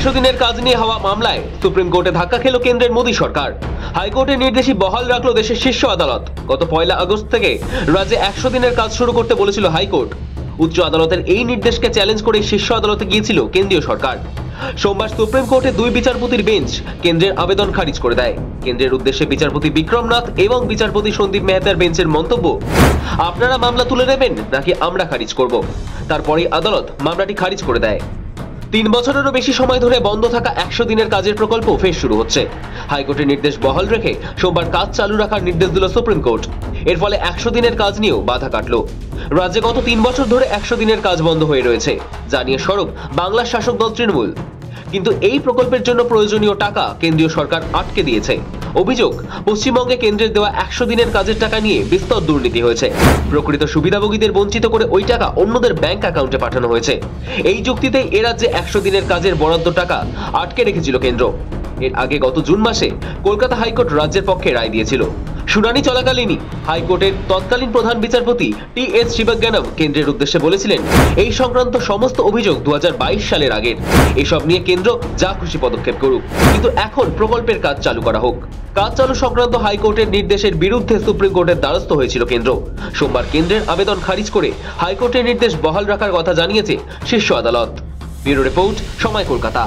100 দিনের কাজ নিয়ে হওয়া মামলায় সুপ্রিম কোর্টে ধাক্কা খেল কেন্দ্রের মোদী সরকার। হাইকোর্টের নির্দেশই বহাল রাখলো দেশের শীর্ষ আদালত। গত 1 আগস্ট থেকে রাজ্যে 100 দিনের কাজ শুরু করতে বলেছিল হাইকোর্ট। উচ্চ আদালতের এই নির্দেশকে চ্যালেঞ্জ করে শীর্ষ আদালতে গিয়েছিল কেন্দ্রীয় সরকার। সোমবার সুপ্রিম কোর্টে 2 বিচারপতির বেঞ্চ কেন্দ্রের আবেদন খারিজ করে দেয়। কেন্দ্রের উদ্দেশ্যে বিচারপতি বিক্রম নাথ এবং বিচারপতি সন্দীপ মেহতার বেঞ্চের মন্তব্য, আপনারা মামলা তুলে নেবেন নাকি আমরা খারিজ করব। তারপরে আদালত মামলাটি খারিজ করে দেয়। 3 বছরেরও বেশি সময় ধরে বন্ধ থাকা 100 দিনের কাজের প্রকল্প ফের শুরু হচ্ছে। হাইকোর্টের নির্দেশ বহাল রেখে সোমবার কাজ চালু রাখার নির্দেশ দিল সুপ্রিম কোর্ট। এর ফলে 100 দিনের কাজ নিয়েও বাধা কাটল। রাজ্যে গত 3 বছর ধরে 100 দিনের কাজ বন্ধ হয়ে রয়েছে, যা নিয়ে সরব বাংলার শাসক দল তৃণমূল। কিন্তু এই প্রকল্পের জন্য প্রয়োজনীয় টাকা কেন্দ্রীয় সরকার আটকে দিয়েছে। অভিযোগ, পশ্চিমবঙ্গে কেন্দ্রের দেওয়া 100 দিনের কাজের টাকা নিয়ে বিস্তর দুর্নীতি হয়েছে। প্রকৃত সুবিধাভোগীদের বঞ্চিত করে ওই টাকা অন্যদের ব্যাংক অ্যাকাউন্টে পাঠানো হয়েছে। এই যুক্তিতেই এ রাজ্যে 100 দিনের কাজের বরাদ্দ টাকা আটকে রেখেছিল কেন্দ্র। এর আগে গত জুন মাসে কলকাতা হাইকোর্ট রাজ্যের পক্ষে রায় দিয়েছিল। শুনানি চলাকালীনই হাইকোর্টের তৎকালীন প্রধান বিচারপতি টি.এস. শিবজ্ঞানম কেন্দ্রের উদ্দেশ্যে বলেছিলেন, এই সংক্রান্ত সমস্ত অভিযোগ 2022 সালের আগের। এসব নিয়ে কেন্দ্র যা খুশি পদক্ষেপ করুক, কিন্তু এখন প্রকল্পের কাজ চালু করা হোক। কাজ চালু সংক্রান্ত হাইকোর্টের নির্দেশের বিরুদ্ধে সুপ্রিম কোর্টের দ্বারস্থ হয়েছিল কেন্দ্র। সোমবার কেন্দ্রের আবেদন খারিজ করে হাইকোর্টের নির্দেশ বহাল রাখার কথা জানিয়েছে শীর্ষ আদালত। ব্যুরো রিপোর্ট, সময়, কলকাতা।